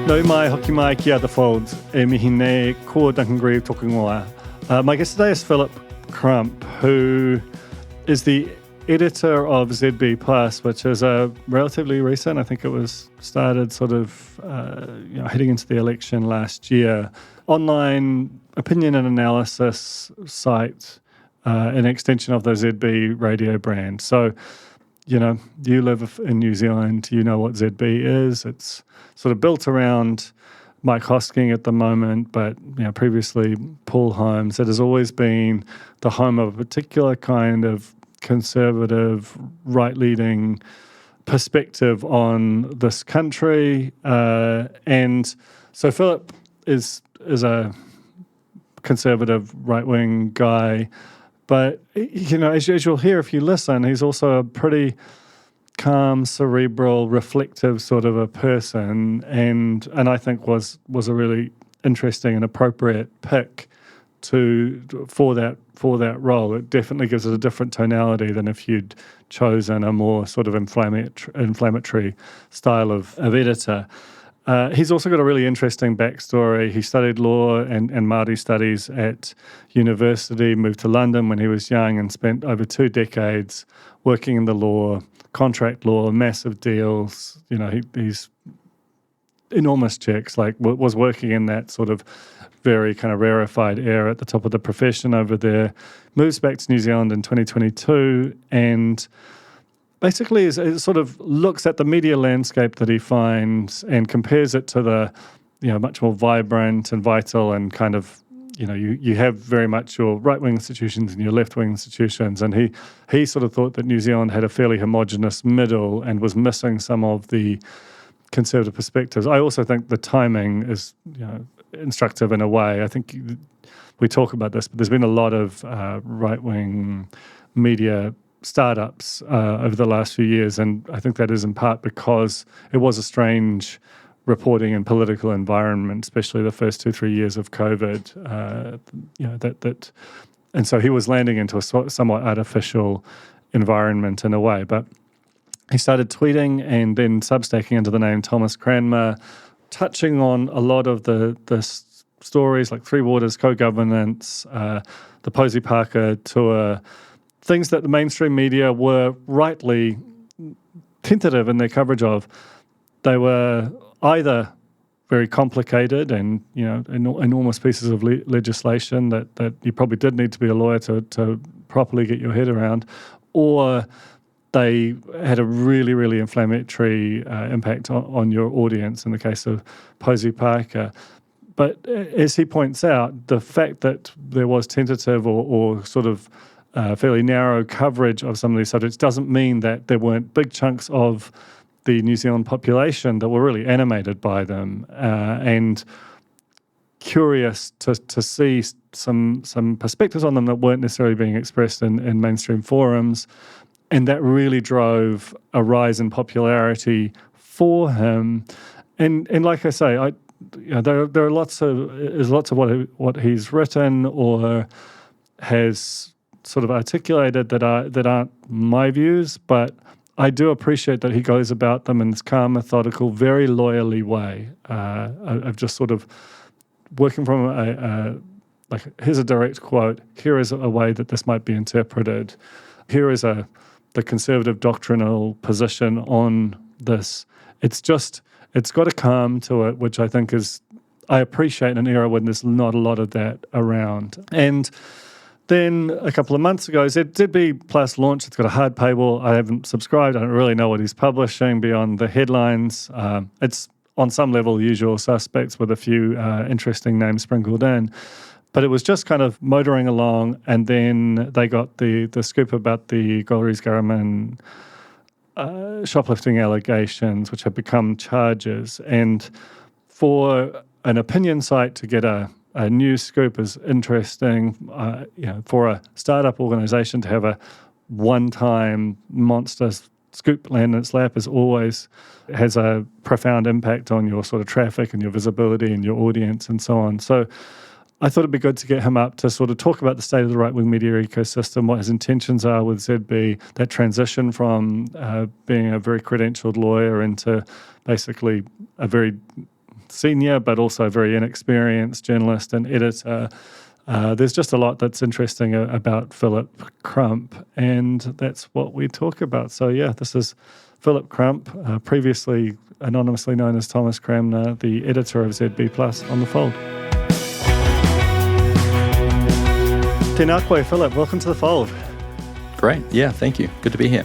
Nau mai, hoki mai ki a the fold, e mihi nei ko Duncan Grieve talking ngoa. My guest today is Philip Crump, who is the editor of ZB Plus, which is a relatively recent, I think it was started sort of heading into the election last year, online opinion and analysis site, an extension of the ZB radio brand. So, you know, you live in New Zealand, you know what ZB is. It's sort of built around Mike Hosking at the moment, but previously Paul Holmes. It has always been the home of a particular kind of conservative, right-leaning perspective on this country. And so Philip is a conservative, right-wing guy. But, as you'll hear if you listen, he's also a pretty calm, cerebral, reflective sort of a person, and I think was a really interesting and appropriate pick for that role. It definitely gives it a different tonality than if you'd chosen a more sort of inflammatory style of editor. He's also got a really interesting backstory. He studied law and Māori studies at university, moved to London when he was young and spent over 2 decades working in the law, contract law, massive deals. He's enormous checks, was working in that sort of very kind of rarefied era at the top of the profession over there, moves back to New Zealand in 2022 and basically it sort of looks at the media landscape that he finds and compares it to the, much more vibrant and vital and kind of, you have very much your right-wing institutions and your left-wing institutions. And he sort of thought that New Zealand had a fairly homogenous middle and was missing some of the conservative perspectives. I also think the timing is, instructive in a way. I think we talk about this, but there's been a lot of right-wing media startups over the last few years, and I think that is in part because it was a strange reporting and political environment, especially the first 2-3 years of COVID. And so he was landing into a somewhat artificial environment in a way. But he started tweeting and then substacking under the name Thomas Cranmer, touching on a lot of the stories like Three Waters, co-governance, the Posey Parker tour, things that the mainstream media were rightly tentative in their coverage of. They were either very complicated and, enormous pieces of legislation that you probably did need to be a lawyer to properly get your head around, or they had a really, really inflammatory impact on your audience in the case of Posey Parker. But as he points out, the fact that there was tentative or sort of fairly narrow coverage of some of these subjects doesn't mean that there weren't big chunks of the New Zealand population that were really animated by them and curious to see some perspectives on them that weren't necessarily being expressed in mainstream forums. And that really drove a rise in popularity for him. And like I say, there are lots of what he's written or has sort of articulated that aren't my views, but I do appreciate that he goes about them in this calm, methodical, very lawyerly way of just sort of working from here's a direct quote, here is a way that this might be interpreted, here is the conservative doctrinal position on this. It's got a calm to it, which I think I appreciate in an era when there's not a lot of that around. And then a couple of months ago, ZB Plus launched. It's got a hard paywall. I haven't subscribed. I don't really know what he's publishing beyond the headlines. It's on some level usual suspects with a few interesting names sprinkled in. But it was just kind of motoring along, and then they got the scoop about the Golriz Garaman shoplifting allegations, which have become charges. And for an opinion site to get a news scoop is interesting. For a startup organization to have a one-time monster scoop land in its lap has a profound impact on your sort of traffic and your visibility and your audience and so on. So I thought it'd be good to get him up to sort of talk about the state of the right-wing media ecosystem, what his intentions are with ZB, that transition from being a very credentialed lawyer into basically a very senior but also very inexperienced journalist and editor. There's just a lot that's interesting about Philip Crump, and that's what we talk about. So yeah, this is Philip Crump, previously anonymously known as Thomas Cranmer, the editor of ZB Plus, on the Fold. Tēnā koe, Philip. Welcome to the Fold. Great. Yeah, thank you. Good to be here.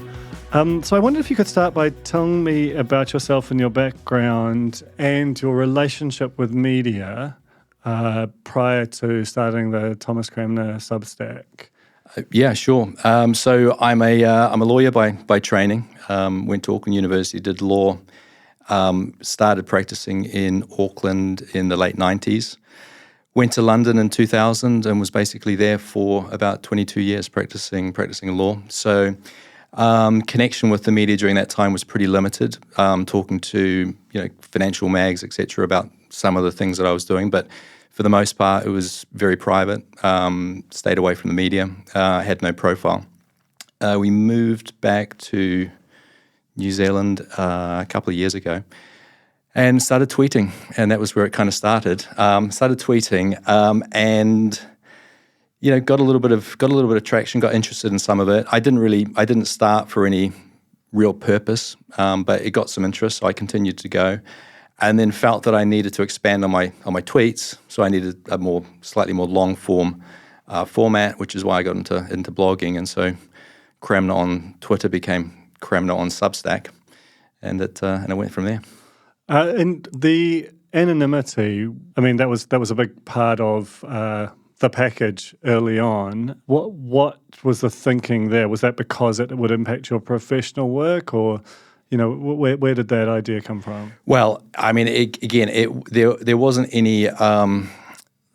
So I wondered if you could start by telling me about yourself and your background and your relationship with media prior to starting the Thomas Cranmer Substack. Yeah, sure. So I'm a lawyer by training. Went to Auckland University, did law. Started practicing in Auckland in the late 90s. Went to London in 2000 and was basically there for about 22 years practicing law. So connection with the media during that time was pretty limited. Talking to financial mags, etc., about some of the things that I was doing, but for the most part, it was very private. Stayed away from the media. Had no profile. We moved back to New Zealand a couple of years ago and started tweeting, and that was where it kind of started. Started tweeting and got a little bit of traction. Got interested in some of it. I didn't start for any real purpose, but it got some interest, so I continued to go. And then felt that I needed to expand on my tweets, so I needed a slightly more long form format, which is why I got into blogging. And so Cranmer on Twitter became Cranmer on Substack, and it went from there. And the anonymity, I mean, that was a big part of the package early on. What was the thinking there? Was that because it would impact your professional work, or where did that idea come from? Well, I mean, there wasn't any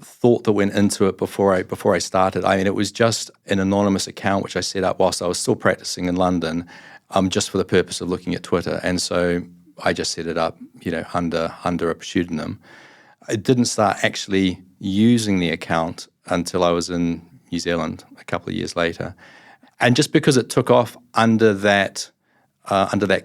thought that went into it before I started. I mean, it was just an anonymous account which I set up whilst I was still practicing in London, just for the purpose of looking at Twitter. And so I just set it up, under a pseudonym. I didn't start actually using the account until I was in New Zealand a couple of years later, and just because it took off under that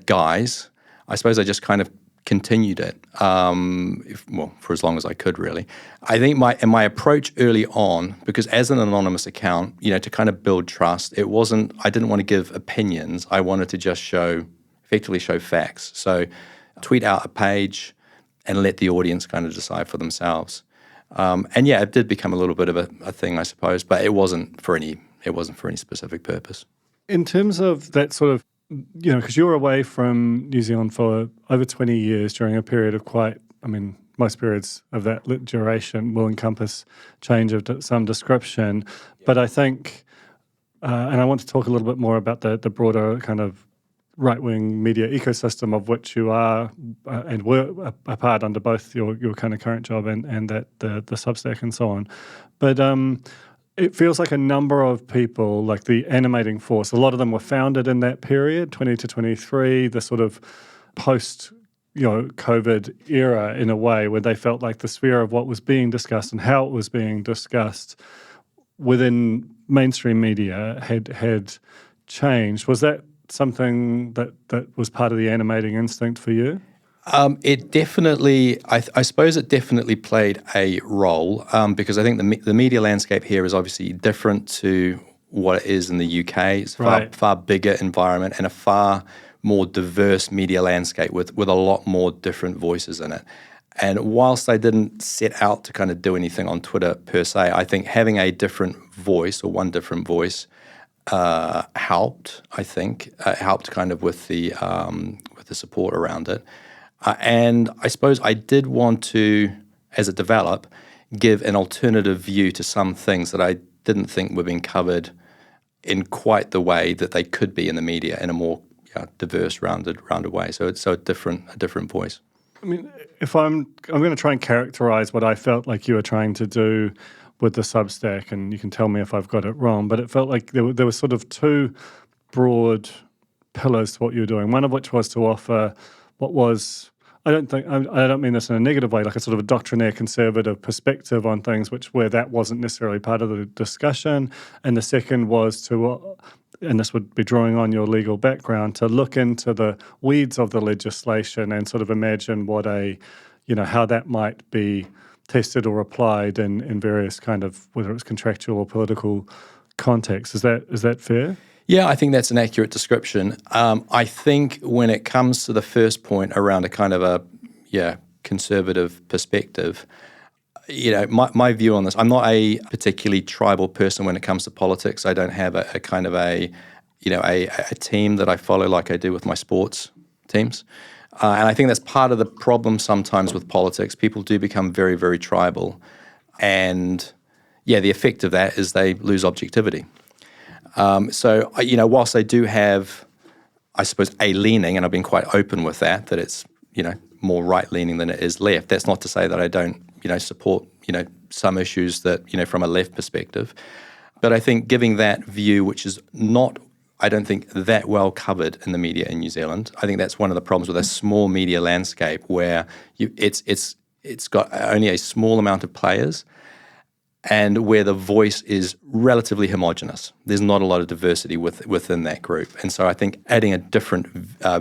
guise, I suppose I just kind of continued it, for as long as I could, really. I think my approach early on, because as an anonymous account, to kind of build trust, I didn't want to give opinions. I wanted to just effectively show facts. So tweet out a page and let the audience kind of decide for themselves. And yeah, it did become a little bit of a thing, I suppose, but it wasn't for any specific purpose. In terms of that sort of, because you were away from New Zealand for over 20 years during a period of most periods of that duration will encompass change of some description. Yeah. But I think, and I want to talk a little bit more about the broader kind of right-wing media ecosystem of which you are and were a part under both your kind of current job and that the Substack and so on. But it feels like a number of people, like the animating force, a lot of them were founded in that period, 20 to 23, the sort of post-COVID era in a way, where they felt like the sphere of what was being discussed and how it was being discussed within mainstream media had changed. Was that something that was part of the animating instinct for you? It definitely, I suppose it definitely played a role, because I think the media landscape here is obviously different to what it is in the UK. It's a far bigger environment and a far more diverse media landscape with a lot more different voices in it. And whilst I didn't set out to kind of do anything on Twitter per se, I think having a different voice or one different voice helped. I think helped kind of with the support around it. And I suppose I did want to, as it developed, give an alternative view to some things that I didn't think were being covered in quite the way that they could be in the media in a more diverse, rounded way. So it's a different voice. I mean, if I'm going to try and characterize what I felt like you were trying to do with the Substack, and you can tell me if I've got it wrong, but it felt like there were sort of two broad pillars to what you were doing. One of which was to offer what was, I don't mean this in a negative way, like a sort of a doctrinaire conservative perspective on things, where that wasn't necessarily part of the discussion. And the second was to, and this would be drawing on your legal background, to look into the weeds of the legislation and sort of imagine what a how that might be tested or applied in various kind of, whether it's contractual or political contexts. Is that fair? Yeah, I think that's an accurate description. I think when it comes to the first point around a kind of a conservative perspective, my view on this, I'm not a particularly tribal person when it comes to politics. I don't have a kind of a team that I follow like I do with my sports teams. And I think that's part of the problem sometimes with politics. People do become very, very tribal. And the effect of that is they lose objectivity. So, whilst I do have, I suppose, a leaning, and I've been quite open with that it's, more right-leaning than it is left. That's not to say that I don't, support, some issues that, from a left perspective. But I think giving that view, which is not, I don't think, that well covered in the media in New Zealand, I think that's one of the problems with a small media landscape where it's got only a small amount of players, and where the voice is relatively homogenous. There's not a lot of diversity within that group. And so I think adding a different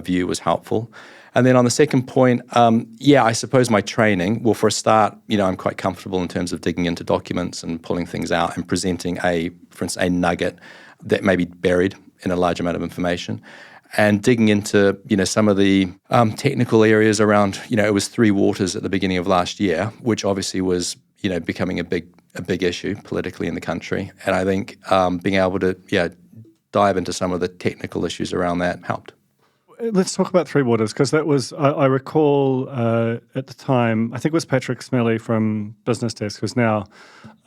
view was helpful. And then on the second point, I suppose my training, well, for a start, I'm quite comfortable in terms of digging into documents and pulling things out and presenting for instance, a nugget that may be buried in a large amount of information. And digging into, some of the technical areas around, it was three waters at the beginning of last year, which obviously was, becoming a big issue politically in the country. And I think being able to dive into some of the technical issues around that helped. Let's talk about Three Waters, because that was, I recall at the time, I think it was Patrick Smelly from Business Desk, who's now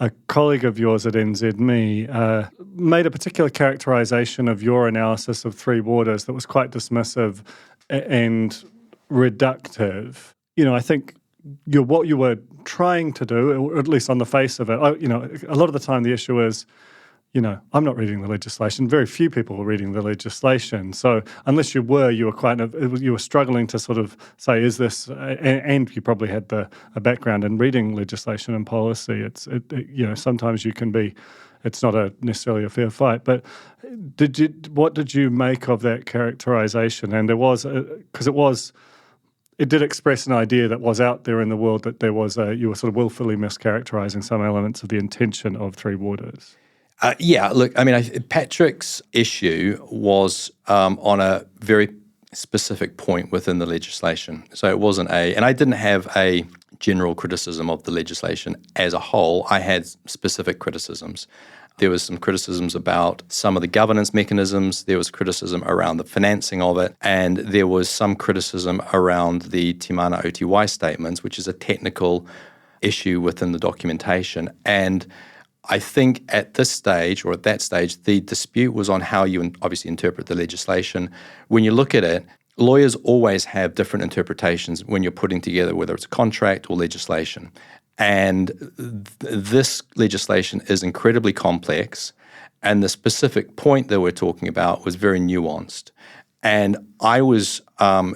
a colleague of yours at NZME, made a particular characterization of your analysis of Three Waters that was quite dismissive and reductive. I think what you were trying to do, or at least on the face of it, a lot of the time the issue is, I'm not reading the legislation. Very few people were reading the legislation. So unless you were you were struggling to sort of say, is this, and you probably had a background in reading legislation and policy. Sometimes you can be, it's not necessarily a fair fight. But what did you make of that characterization? And there was, because it did express an idea that was out there in the world that there was you were sort of willfully mischaracterizing some elements of the intention of Three Waters. Look, I mean, Patrick's issue was on a very specific point within the legislation. So it wasn't and I didn't have a general criticism of the legislation as a whole. I had specific criticisms. There was some criticisms about some of the governance mechanisms. There was criticism around the financing of it. And there was some criticism around the Te Mana Aotearoa statements, which is a technical issue within the documentation. And I think at that stage, the dispute was on how you obviously interpret the legislation. When you look at it, lawyers always have different interpretations when you're putting together whether it's a contract or legislation. And this legislation is incredibly complex, and the specific point that we're talking about was very nuanced. And I was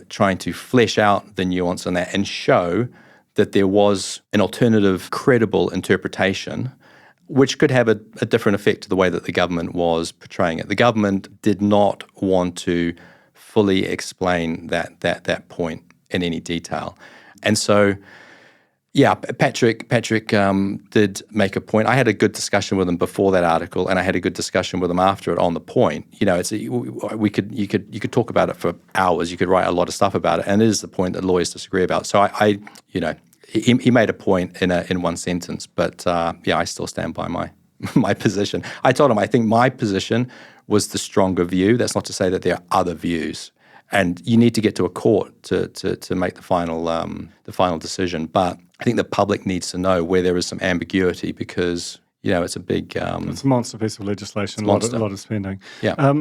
trying to flesh out the nuance in that and show that there was an alternative, credible interpretation which could have a different effect to the way that the government was portraying it. The government did not want to fully explain that point in any detail. And so, Patrick did make a point. I had a good discussion with him before that article, and I had a good discussion with him after it on the point. You could talk about it for hours. You could write a lot of stuff about it, and it is the point that lawyers disagree about. So He made a point in one sentence, but I still stand by my position. I told him I think my position was the stronger view. That's not to say that there are other views, and you need to get to a court to make the final decision. But I think the public needs to know where there is some ambiguity because it's a big it's a monster piece of legislation, a lot of spending. Yeah.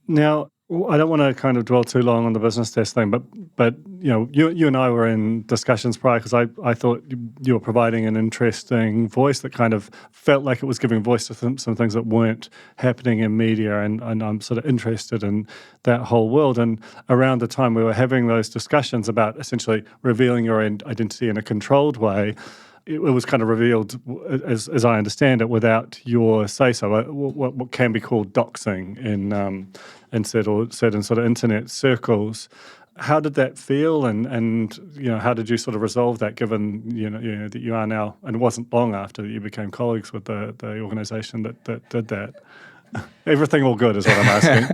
Now, I don't want to kind of dwell too long on the business test thing, but you and I were in discussions prior because I thought you were providing an interesting voice that kind of felt like it was giving voice to some things that weren't happening in media, and I'm sort of interested in that whole world. And around the time we were having those discussions about essentially revealing your identity in a controlled way, it was kind of revealed, as I understand it, without your say-so, what can be called doxing in certain sort of internet circles. how did that feel, and how did you sort of resolve that, given that you are now, and it wasn't long after that you became colleagues with the organisation that did that. Everything all good is what I'm asking.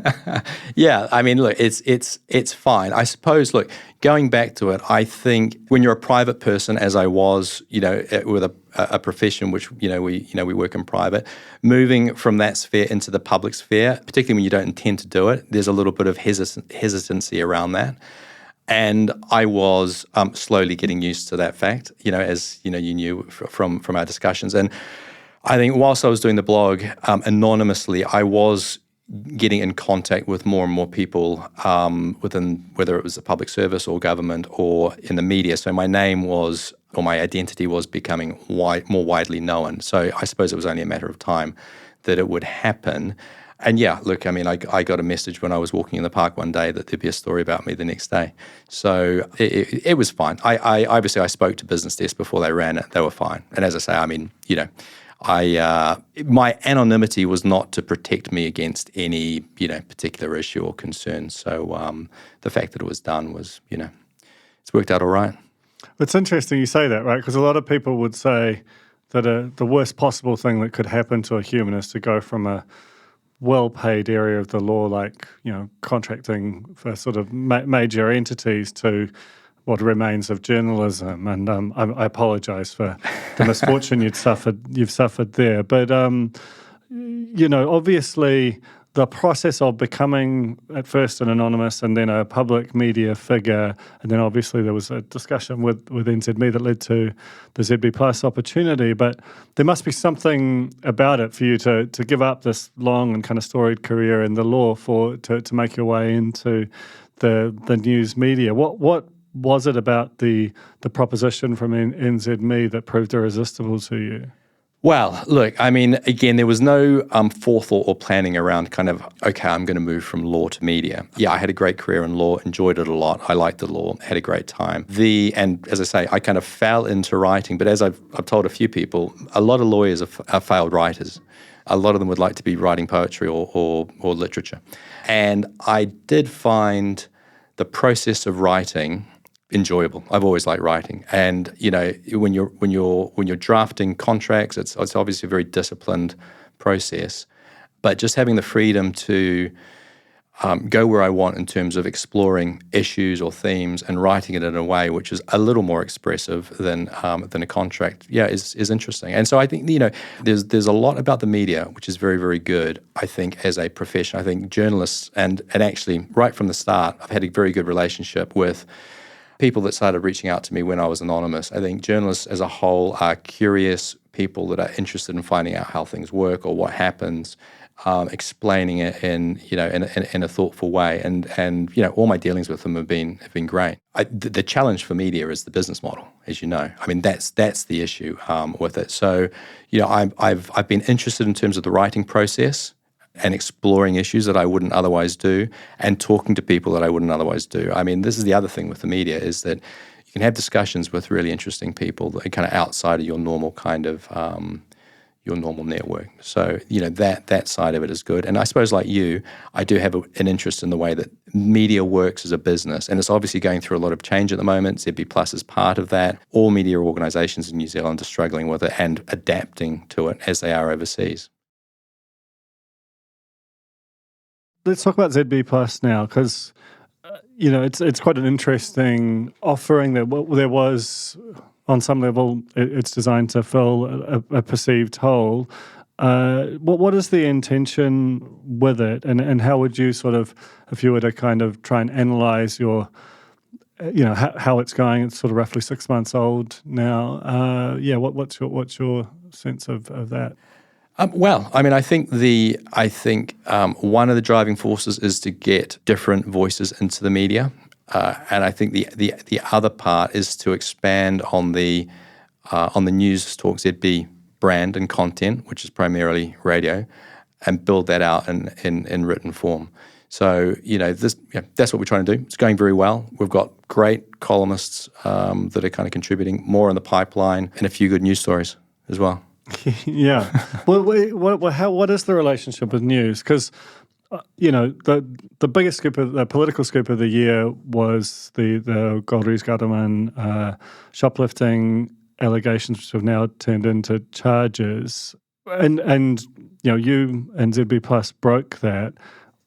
Yeah, I mean, look, it's fine. I suppose, look, going back to it, I think when you're a private person, as I was, with a profession which we work in private, moving from that sphere into the public sphere, particularly when you don't intend to do it, there's a little bit of hesitancy around that. And I was slowly getting used to that fact, as you knew from our discussions. And I think whilst I was doing the blog anonymously, I was getting in contact with more and more people within, whether it was the public service or government or in the media. So my name was, or my identity was becoming more widely known. So I suppose it was only a matter of time that it would happen. And yeah, look, I mean, I got a message when I was walking in the park one day that there'd be a story about me the next day. So it was fine. I obviously spoke to Business Desk before they ran it. They were fine. And as I say, I mean, my anonymity was not to protect me against any, particular issue or concern. So the fact that it was done was, it's worked out all right. It's interesting you say that, right? Because a lot of people would say that the worst possible thing that could happen to a human is to go from a well-paid area of the law, like, contracting for sort of major entities, to what remains of journalism. And I apologize for the misfortune you've suffered there. But, obviously the process of becoming at first an anonymous and then a public media figure, and then obviously there was a discussion with NZME that led to the ZB Plus opportunity, but there must be something about it for you to give up this long and kind of storied career in the law to make your way into the news media. What was it about the proposition from NZME that proved irresistible to you? Well, look, I mean, again, there was no forethought or planning around kind of, okay, I'm going to move from law to media. Yeah, I had a great career in law, enjoyed it a lot. I liked the law, had a great time. And as I say, I kind of fell into writing, but as I've told a few people, a lot of lawyers are failed writers. A lot of them would like to be writing poetry or literature. And I did find the process of writing enjoyable. I've always liked writing, and when you're drafting contracts, it's obviously a very disciplined process. But just having the freedom to go where I want in terms of exploring issues or themes and writing it in a way which is a little more expressive than a contract, is interesting. And so I think there's a lot about the media which is very, very good. I think as a profession, I think journalists and actually right from the start, I've had a very good relationship with people that started reaching out to me when I was anonymous. I think journalists as a whole are curious people that are interested in finding out how things work or what happens, explaining it in a thoughtful way. And all my dealings with them have been great. The challenge for media is the business model, as you know. I mean, that's the issue with it. So, I've been interested in terms of the writing process and exploring issues that I wouldn't otherwise do, and talking to people that I wouldn't otherwise do. I mean, this is the other thing with the media, is that you can have discussions with really interesting people that are kind of outside of your normal kind of your normal network. So, that side of it is good. And I suppose, like you, I do have an interest in the way that media works as a business. And it's obviously going through a lot of change at the moment. ZB Plus is part of that. All media organizations in New Zealand are struggling with it and adapting to it as they are overseas. Let's talk about ZB Plus now, because it's quite an interesting offering. That there was, on some level, it's designed to fill a perceived hole. What is the intention with it, and how would you sort of, if you were to kind of try and analyze your, how it's going? It's sort of roughly 6 months old now. What's your sense of that? Well, I mean, I think one of the driving forces is to get different voices into the media, and I think the other part is to expand on the Newstalk ZB brand and content, which is primarily radio, and build that out in written form. So that's what we're trying to do. It's going very well. We've got great columnists that are kind of contributing, more in the pipeline, and a few good news stories as well. Yeah. Well, what is the relationship with news? Because the biggest scoop of the political scoop of the year was the Goldries Gadaman shoplifting allegations, which have now turned into charges, and you and ZB Plus broke that,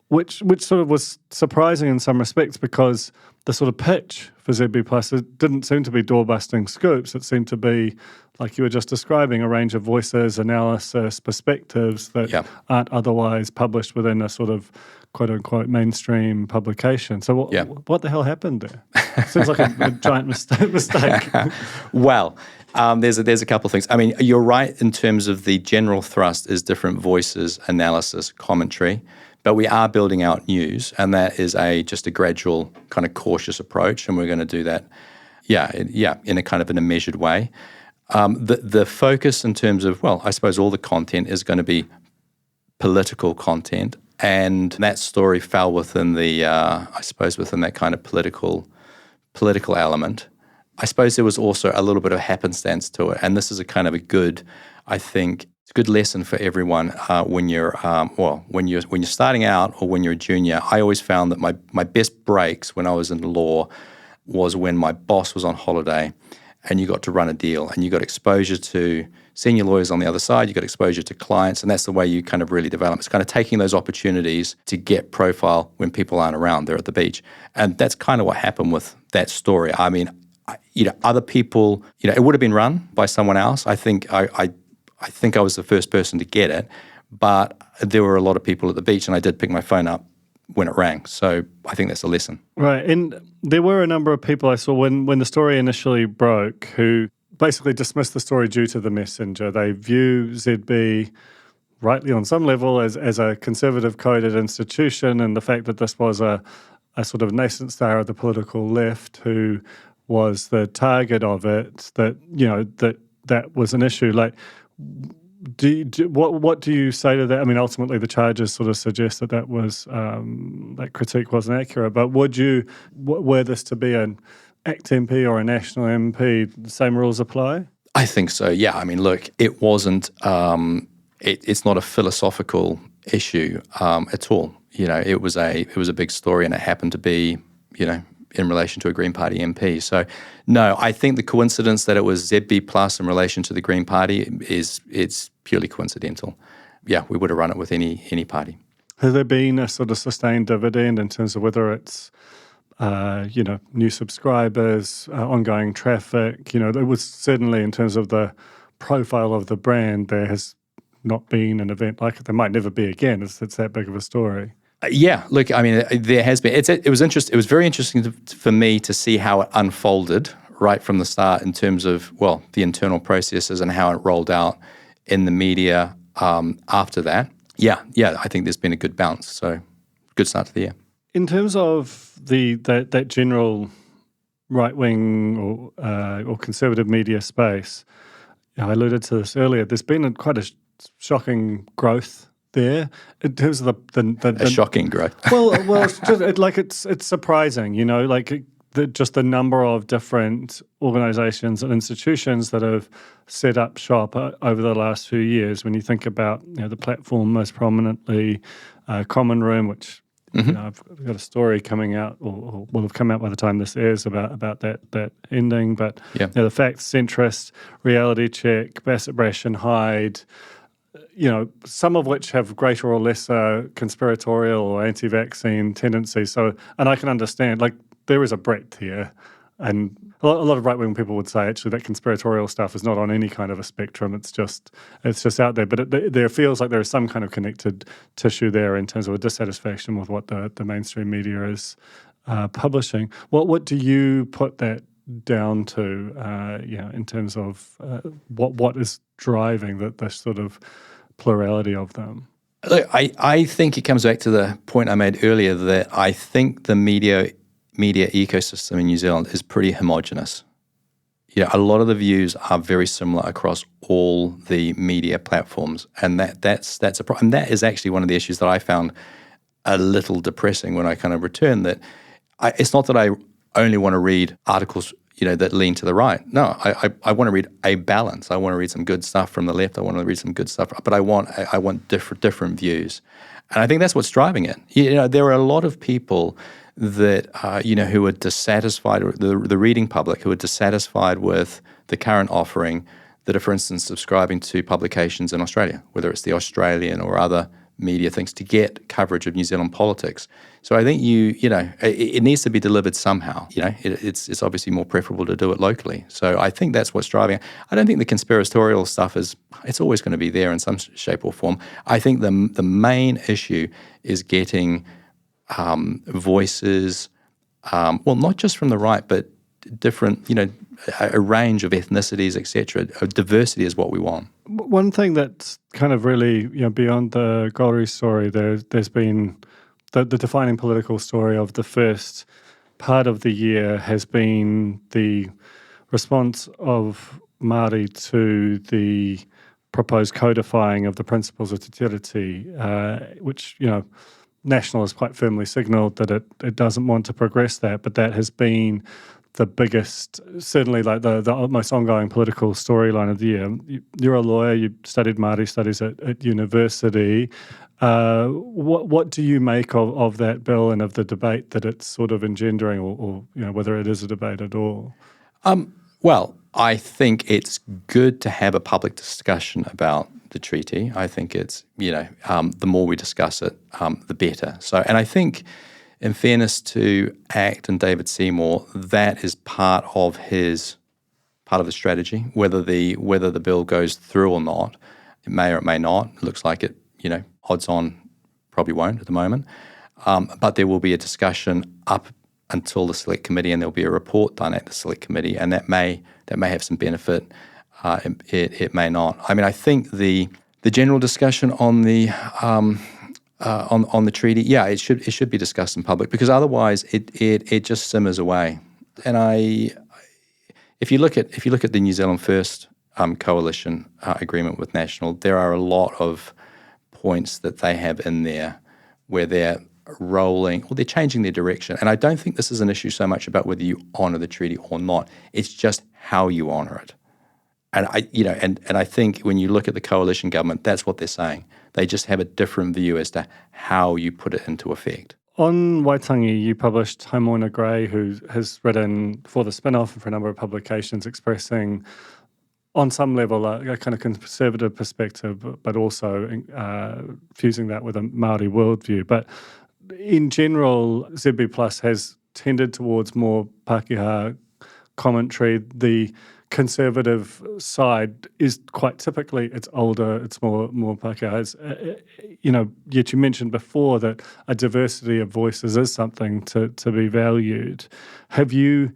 which sort of was surprising in some respects, because the sort of pitch for ZB Plus, it didn't seem to be door-busting scoops. It seemed to be, like you were just describing, a range of voices, analysis, perspectives that aren't otherwise published within a sort of quote-unquote mainstream publication. So what the hell happened there? Seems like a giant mistake. Well, there's a couple of things. I mean, you're right in terms of the general thrust is different voices, analysis, commentary. But we are building out news, and that is just a gradual kind of cautious approach, and we're going to do that, in a measured way. The focus in terms of, I suppose all the content is going to be political content, and that story fell within within that kind of political element. I suppose there was also a little bit of happenstance to it, and this is a kind of a good, I think, it's a good lesson for everyone when you're starting out or when you're a junior. I always found that my best breaks when I was in law was when my boss was on holiday and you got to run a deal and you got exposure to senior lawyers on the other side, you got exposure to clients, and that's the way you kind of really develop. It's kind of taking those opportunities to get profile when people aren't around, they're at the beach. And that's kind of what happened with that story. I mean, other people, it would have been run by someone else. I think I think I was the first person to get it, but there were a lot of people at the beach, and I did pick my phone up when it rang. So I think that's a lesson. Right. And there were a number of people I saw when the story initially broke who basically dismissed the story due to the messenger. They view ZB, rightly on some level, as a conservative coded institution, and the fact that this was a sort of nascent star of the political left who was the target of it, that was an issue. Like, what do you say to that? I mean, ultimately, the charges sort of suggest that was that critique wasn't accurate. But were this to be an ACT MP or a national MP, the same rules apply? I think so. Yeah. I mean, look, it wasn't. It's not a philosophical issue at all. It was a big story, and it happened to be, in relation to a Green Party MP. So, no, I think the coincidence that it was ZB Plus in relation to the Green Party it's purely coincidental. Yeah, we would have run it with any party. Has there been a sort of sustained dividend in terms of whether it's, new subscribers, ongoing traffic? There was certainly, in terms of the profile of the brand, there has not been an event like it. There might never be again. It's that big of a story. Yeah, look, I mean, there has been. It was interesting. It was very interesting for me to see how it unfolded right from the start in terms of, the internal processes and how it rolled out in the media after that. Yeah, I think there's been a good bounce. So, good start to the year. In terms of that general right-wing or conservative media space, I alluded to this earlier. There's been quite a shocking growth there in terms of the shocking growth. It's surprising, just the number of different organizations and institutions that have set up shop over the last few years. When you think about the platform, most prominently Common Room, which I've got a story coming out, or will have come out by the time this airs about that ending. But the Facts, Centrist, Reality Check, Bassett, Brash and Hyde, some of which have greater or lesser conspiratorial or anti-vaccine tendencies. So, and I can understand, there is a breadth here. And a lot of right-wing people would say, actually, that conspiratorial stuff is not on any kind of a spectrum. It's just out there. But there feels like there is some kind of connected tissue there in terms of a dissatisfaction with what the mainstream media is publishing. What do you put that down to, in terms of what is driving the sort of plurality of them? Look, I think it comes back to the point I made earlier that I think the media ecosystem in New Zealand is pretty homogenous. A lot of the views are very similar across all the media platforms, and that's a problem. And that is actually one of the issues that I found a little depressing when I kind of returned. That it's not that I only want to read articles, that lean to the right. No, I want to read a balance. I want to read some good stuff from the left. I want to read some good stuff, but I want different views, and I think that's what's driving it. There are a lot of people that who are dissatisfied, or the reading public who are dissatisfied with the current offering, that are, for instance, subscribing to publications in Australia, whether it's the Australian or other media things, to get coverage of New Zealand politics. So I think it needs to be delivered somehow. It's obviously more preferable to do it locally. So I think that's what's driving it. I don't think the conspiratorial stuff it's always going to be there in some shape or form. I think the main issue is getting voices, not just from the right, but different, a range of ethnicities, etc. Diversity is what we want. One thing that's kind of really, beyond the Gauri story, there's been the defining political story of the first part of the year has been the response of Māori to the proposed codifying of the principles of te tiriti, which, National has quite firmly signalled that it doesn't want to progress that, but that has been the biggest, certainly like the most ongoing political storyline of the year. You're a lawyer, you studied Māori studies at university. What do you make of that bill and of the debate that it's sort of engendering, or whether it is a debate at all? Well, I think it's good to have a public discussion about the treaty. I think it's, the more we discuss it, the better. So, and I think, in fairness to ACT and David Seymour, that is part of the strategy. Whether the bill goes through or not, it may or it may not. It looks like it, odds on probably won't at the moment. But there will be a discussion up until the select committee, and there'll be a report done at the select committee, and that may have some benefit. It may not. I mean, I think the general discussion on the on the treaty, it should be discussed in public, because otherwise it just simmers away. And if you look at the New Zealand First coalition agreement with National, there are a lot of points that they have in there where they're they're changing their direction. And I don't think this is an issue so much about whether you honour the treaty or not. It's just how you honour it. And I think when you look at the coalition government, that's what they're saying. They just have a different view as to how you put it into effect. On Waitangi, you published Haimoina Gray, who has written for the Spinoff and for a number of publications, expressing on some level a kind of conservative perspective, but also fusing that with a Māori worldview. But in general, ZB Plus has tended towards more Pākehā commentary. The conservative side is quite typically, it's older, it's more Pākehā. Yet you mentioned before that a diversity of voices is something to be valued. Have you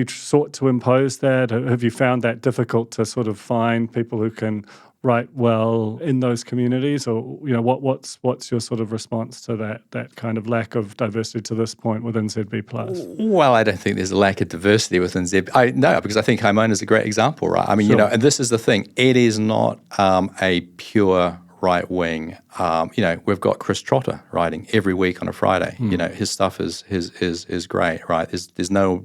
sought to impose that? Have you found that difficult to sort of find people who can write well in those communities, or what's your sort of response to that kind of lack of diversity to this point within ZB Plus? Well, I don't think there's a lack of diversity within ZB. No, because I think Haimoina is a great example, right? I mean, sure. And this is the thing. It is not a pure right wing. We've got Chris Trotter writing every week on a Friday. His stuff is great, right? There's no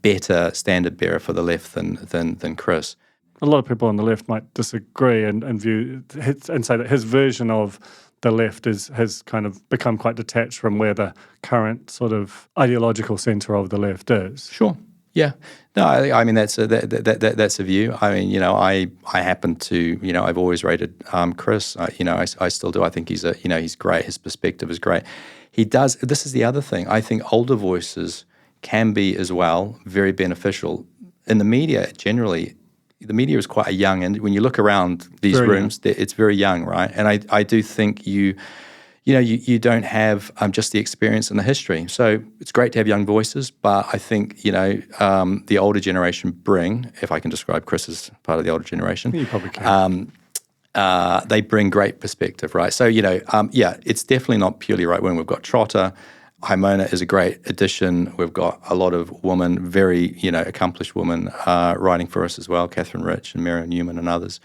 better standard bearer for the left than Chris. A lot of people on the left might disagree and say that his version of the left has kind of become quite detached from where the current sort of ideological centre of the left is. Sure. Yeah. No, I mean that's a view. I mean, I happen to, I've always rated Chris. I still do. I think he's great. His perspective is great. He does. This is the other thing. I think older voices can be as well very beneficial in the media generally. The media is quite a young, and when you look around these very rooms, it's very young, right? And I do think you don't have just the experience and the history. So it's great to have young voices, but I think the older generation bring, if I can describe Chris as part of the older generation, you probably can. They bring great perspective, right? So it's definitely not purely right wing. We've got Trotter. Haimoina is a great addition. We've got a lot of women, very accomplished women, writing for us as well. Catherine Rich and Mary Newman and others.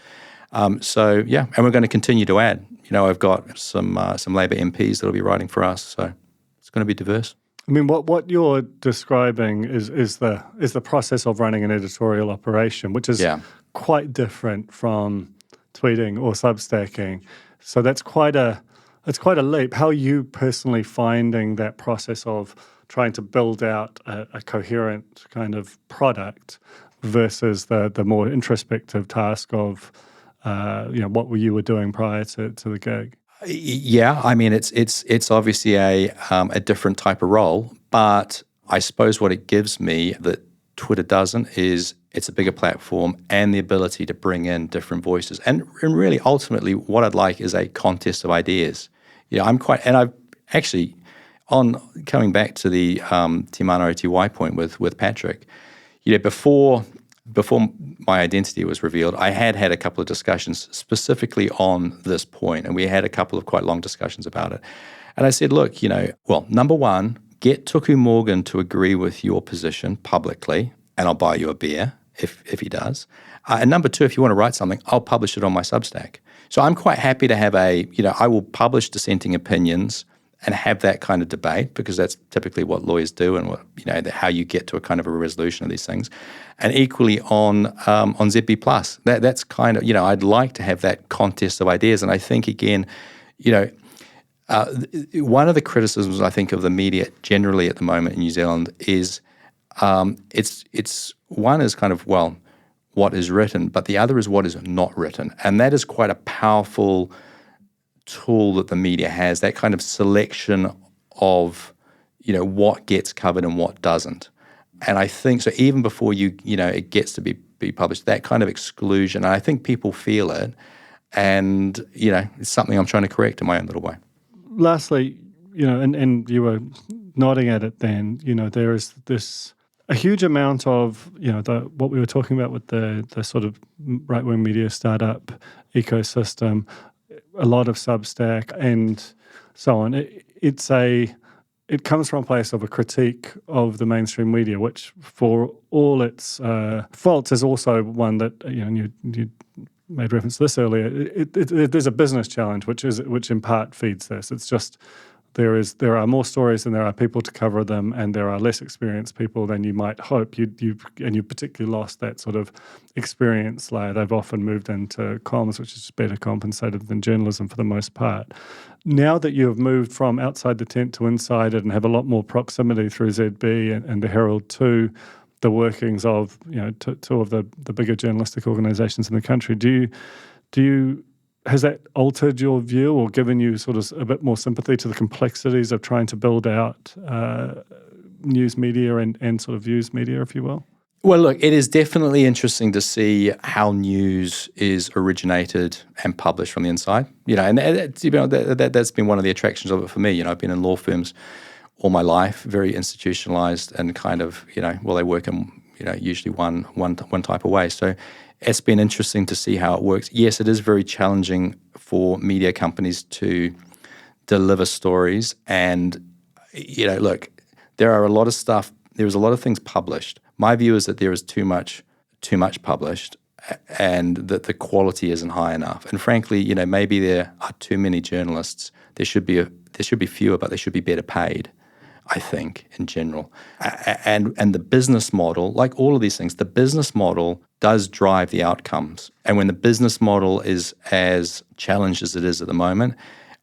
And we're going to continue to add. I've got some Labour MPs that'll be writing for us, so it's going to be diverse. I mean, what you're describing is the process of running an editorial operation, which is quite different from tweeting or substacking. So that's quite a leap. How are you personally finding that process of trying to build out a coherent kind of product versus the more introspective task of what you were doing prior to the gig? Yeah, I mean, it's obviously a different type of role, but I suppose what it gives me that Twitter doesn't is it's a bigger platform and the ability to bring in different voices. And really, ultimately, what I'd like is a contest of ideas. I've actually, on coming back to the Te Mana Aotearoa point with Patrick, before my identity was revealed, I had a couple of discussions specifically on this point, and we had a couple of quite long discussions about it. And I said, look, number one, get Tuku Morgan to agree with your position publicly, and I'll buy you a beer if he does. And number two, if you want to write something, I'll publish it on my Substack. So I'm quite happy to have I will publish dissenting opinions and have that kind of debate, because that's typically what lawyers do, and how you get to a kind of a resolution of these things. And equally on ZB Plus, that's kind of, I'd like to have that contest of ideas. And I think, again, one of the criticisms I think of the media generally at the moment in New Zealand is it's one is kind of, well, what is written, but the other is what is not written. And that is quite a powerful tool that the media has, that kind of selection of, what gets covered and what doesn't. And I think, so even before it gets to be published, that kind of exclusion, and I think people feel it, and, it's something I'm trying to correct in my own little way. Lastly, and you were nodding at it then, there is a huge amount of, what we were talking about with the sort of right-wing media startup ecosystem, a lot of Substack and so on. It comes from a place of a critique of the mainstream media, which for all its faults is also one that, you made reference to this earlier. There's a business challenge, which in part feeds this. It's just there are more stories than there are people to cover them, and there are less experienced people than you might hope. You particularly lost that sort of experience layer. They've often moved into comms, which is better compensated than journalism for the most part. Now that you have moved from outside the tent to inside it and have a lot more proximity through ZB and the Herald to the workings of two of the bigger journalistic organisations in the country, has that altered your view or given you sort of a bit more sympathy to the complexities of trying to build out news media and sort of views media, if you will? Well, look, it is definitely interesting to see how news is originated and published from the inside. And that's been one of the attractions of it for me. I've been in law firms all my life, very institutionalized and kind of, they work in, usually one type of way. So it's been interesting to see how it works. Yes, it is very challenging for media companies to deliver stories. And, look, there's a lot of things published. My view is that there is too much published, and that the quality isn't high enough. And frankly, maybe there are too many journalists. There should be fewer, but they should be better paid, I think, in general. And the business model, like all of these things, the business model does drive the outcomes. And when the business model is as challenged as it is at the moment,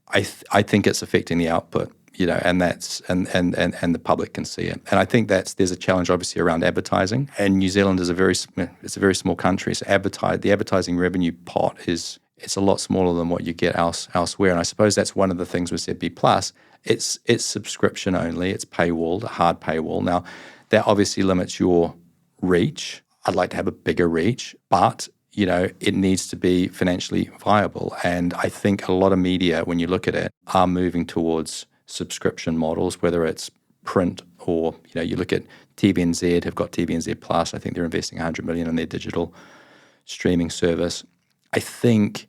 I think it's affecting the output. And that's and the public can see it. And I think there's a challenge obviously around advertising. And New Zealand is a very small country, so the advertising revenue pot it's a lot smaller than what you get elsewhere. And I suppose that's one of the things with ZB Plus. It's subscription only. It's paywalled, a hard paywall. Now, that obviously limits your reach. I'd like to have a bigger reach, but it needs to be financially viable. And I think a lot of media, when you look at it, are moving towards subscription models, whether it's print or, you look at TVNZ, have got TVNZ Plus. I think they're investing $100 million in their digital streaming service. I think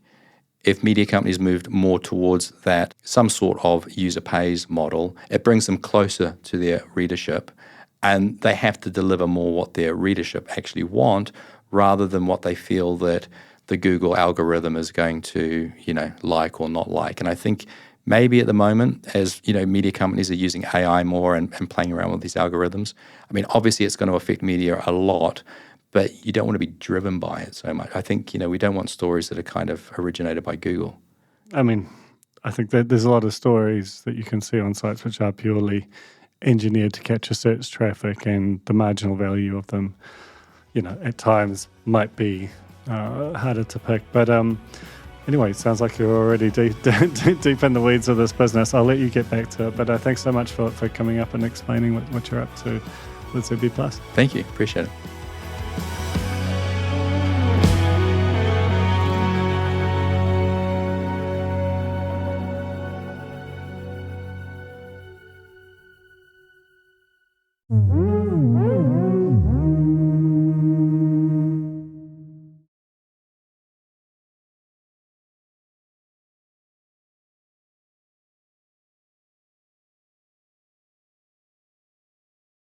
if media companies moved more towards that, some sort of user pays model, it brings them closer to their readership, and they have to deliver more what their readership actually want rather than what they feel that the Google algorithm is going to, like or not like. And I think Maybe at the moment, as media companies are using AI more and playing around with these algorithms, I mean, obviously it's going to affect media a lot, but you don't want to be driven by it so much. I think, we don't want stories that are kind of originated by Google. I mean, I think that there's a lot of stories that you can see on sites which are purely engineered to capture search traffic, and the marginal value of them, at times might be harder to pick. But anyway, it sounds like you're already deep in the weeds of this business. I'll let you get back to it. But thanks so much for coming up and explaining what you're up to with ZB Plus. Thank you. Appreciate it.